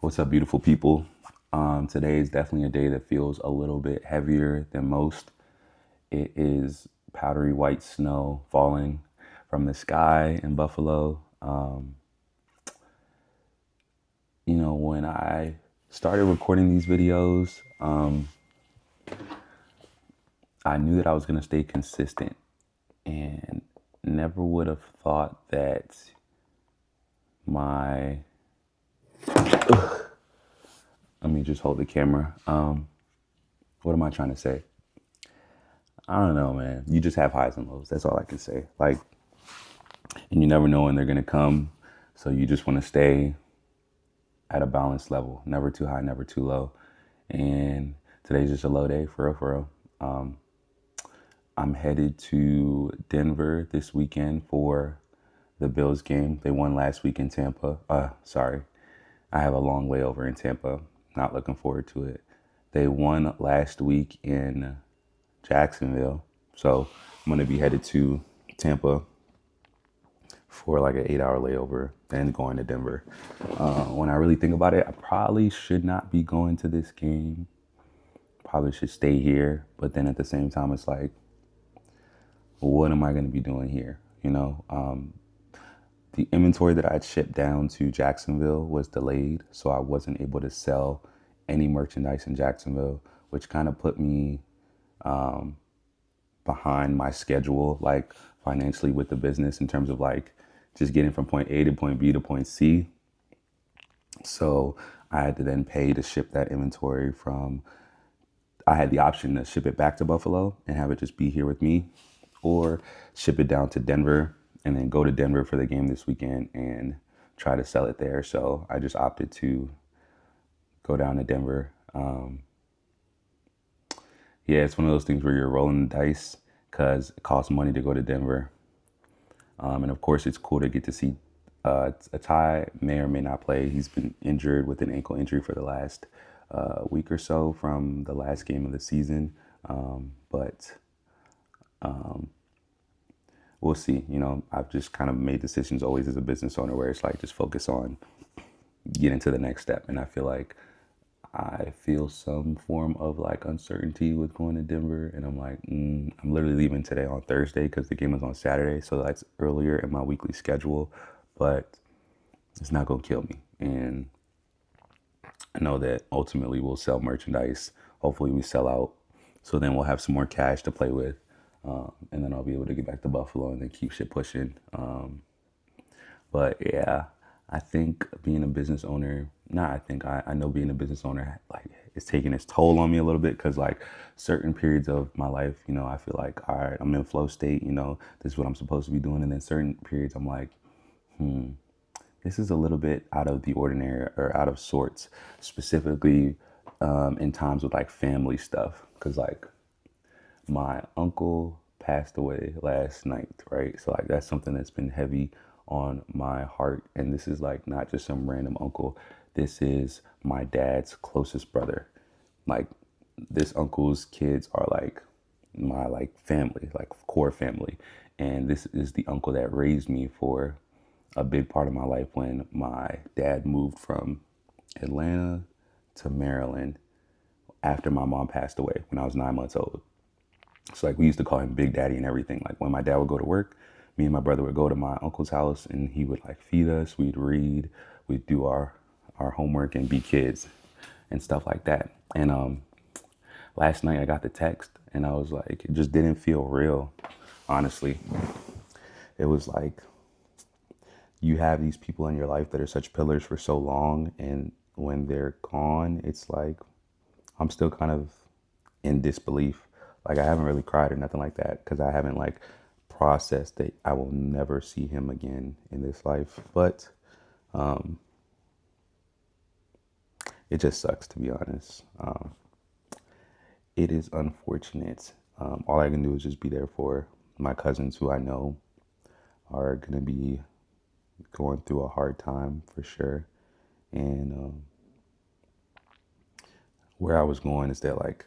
What's up, beautiful people? Today is definitely a day that feels a little bit heavier than most. It is powdery white snow falling from the sky in Buffalo. When I started recording these videos, I knew that I was going to stay consistent and never would have thought that my. Let me just hold the camera. What am I trying to say? I don't know, man. You just have highs and lows. That's all I can say. And you never know when they're gonna come. So you just want to stay at a balanced level, never too high, never too low. And today's just a low day, for real, for real. I'm headed to Denver this weekend for the Bills game. They won last week in Tampa. Sorry, I have a long layover in Tampa. Not looking forward to it. They won last week in Jacksonville. So I'm going to be headed to Tampa for like an 8 hour layover, then going to Denver. When I really think about it, I probably should not be going to this game. Probably should stay here. But then at the same time, it's like, what am I going to be doing here? The inventory that I'd shipped down to Jacksonville was delayed. So I wasn't able to sell any merchandise in Jacksonville, which kind of put me behind my schedule, like financially with the business in terms of like just getting from point A to point B to point C. So I had to then pay to ship that inventory I had the option to ship it back to Buffalo and have it just be here with me, or ship it down to Denver and then go to Denver for the game this weekend and try to sell it there. So I just opted to go down to Denver. Yeah, it's one of those things where you're rolling the dice because it costs money to go to Denver. And of course, it's cool to get to see a Ty may or may not play. He's been injured with an ankle injury for the last week or so from the last game of the season. But we'll see. I've just kind of made decisions always as a business owner where it's like just focus on getting to the next step. And I feel like I feel some form of like uncertainty with going to Denver, and I'm like, I'm literally leaving today on Thursday because the game is on Saturday, so that's earlier in my weekly schedule, but it's not gonna kill me. And I know that ultimately we'll sell merchandise. Hopefully, we sell out, so then we'll have some more cash to play with, and then I'll be able to get back to Buffalo and then keep shit pushing. But yeah, I think being a business owner, I know being a business owner, like, it's taking its toll on me a little bit because, like, certain periods of my life, I feel like, all right, I'm in flow state, this is what I'm supposed to be doing. And then certain periods, I'm like, this is a little bit out of the ordinary or out of sorts, specifically in times with like family stuff. Because, like, my uncle passed away last night, right? So like that's something that's been heavy on my heart. And this is like not just some random uncle. This is my dad's closest brother. Like, this uncle's kids are like my like family, like core family. And this is the uncle that raised me for a big part of my life when my dad moved from Atlanta to Maryland after my mom passed away when I was 9 months old. So like we used to call him Big Daddy and everything. Like when my dad would go to work, me and my brother would go to my uncle's house and he would like feed us, we'd read, we'd do our homework and be kids and stuff like that. And last night I got the text and I was like, it just didn't feel real, honestly. It was like you have these people in your life that are such pillars for so long, and when they're gone, it's like I'm still kind of in disbelief. Like, I haven't really cried or nothing like that because I haven't like processed that I will never see him again in this life. But it just sucks, to be honest. It is unfortunate. All I can do is just be there for my cousins who I know are gonna be going through a hard time for sure. And where I was going is that, like,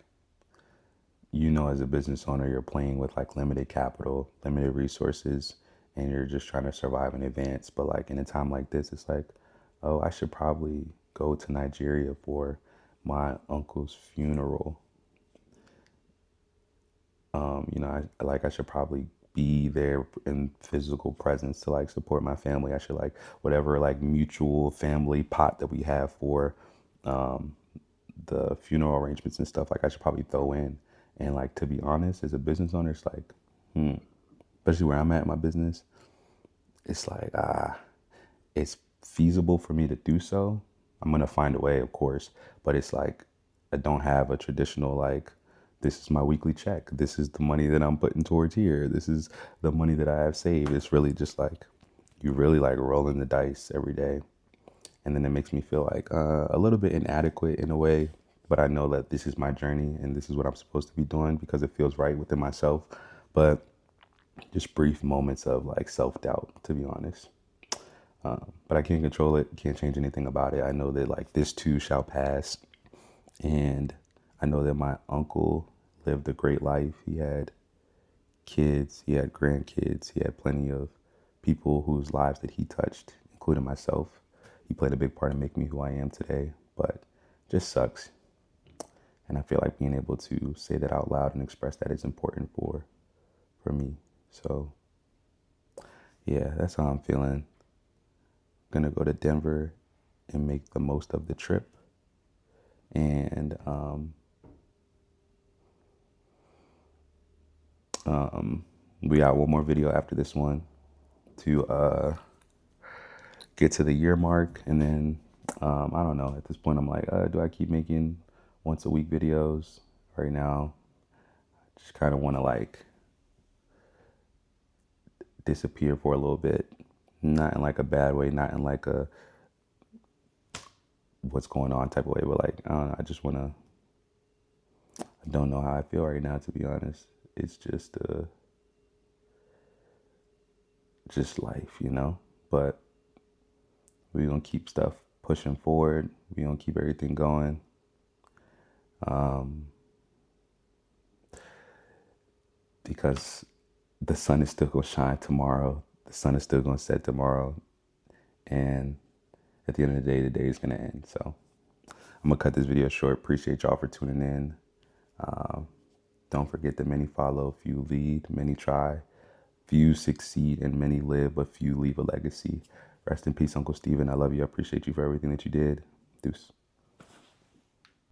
as a business owner, you're playing with like limited capital, limited resources, and you're just trying to survive in advance. But like in a time like this, it's like, oh, I should probably go to Nigeria for my uncle's funeral. I should probably be there in physical presence to like support my family. I should like whatever like mutual family pot that we have for um, the funeral arrangements and stuff. Like I should probably throw in. And like to be honest, as a business owner, it's like, especially where I'm at in my business, it's like it's feasible for me to do so. I'm gonna find a way, of course, but it's like I don't have a traditional like this is my weekly check. This is the money that I'm putting towards here. This is the money that I have saved. It's really just like you really like rolling the dice every day. And then it makes me feel like a little bit inadequate in a way, but I know that this is my journey and this is what I'm supposed to be doing because it feels right within myself. But just brief moments of like self-doubt, to be honest. But I can't control it, can't change anything about it. I know that like this too shall pass. And I know that my uncle lived a great life. He had kids, he had grandkids, he had plenty of people whose lives that he touched, including myself. He played a big part in making me who I am today, but it just sucks. And I feel like being able to say that out loud and express that is important for me. So yeah, that's how I'm feeling. Gonna go to Denver and make the most of the trip. And we got one more video after this one to get to the year mark, and then I don't know. At this point, I'm like, do I keep making once a week videos? Right now, I just kind of want to like disappear for a little bit, not in like a bad way, not in like a what's going on type of way, but like I don't know. I just want to. I don't know how I feel right now, to be honest. It's just life, you know. But we're gonna keep stuff pushing forward. We're gonna keep everything going. Because the sun is still gonna shine tomorrow. The sun is still gonna set tomorrow. And at the end of the day is gonna end. So I'm gonna cut this video short. Appreciate y'all for tuning in. Don't forget that many follow, few lead, many try, few succeed, and many live, but few leave a legacy. Rest in peace, Uncle Steven. I love you. I appreciate you for everything that you did. Deuce.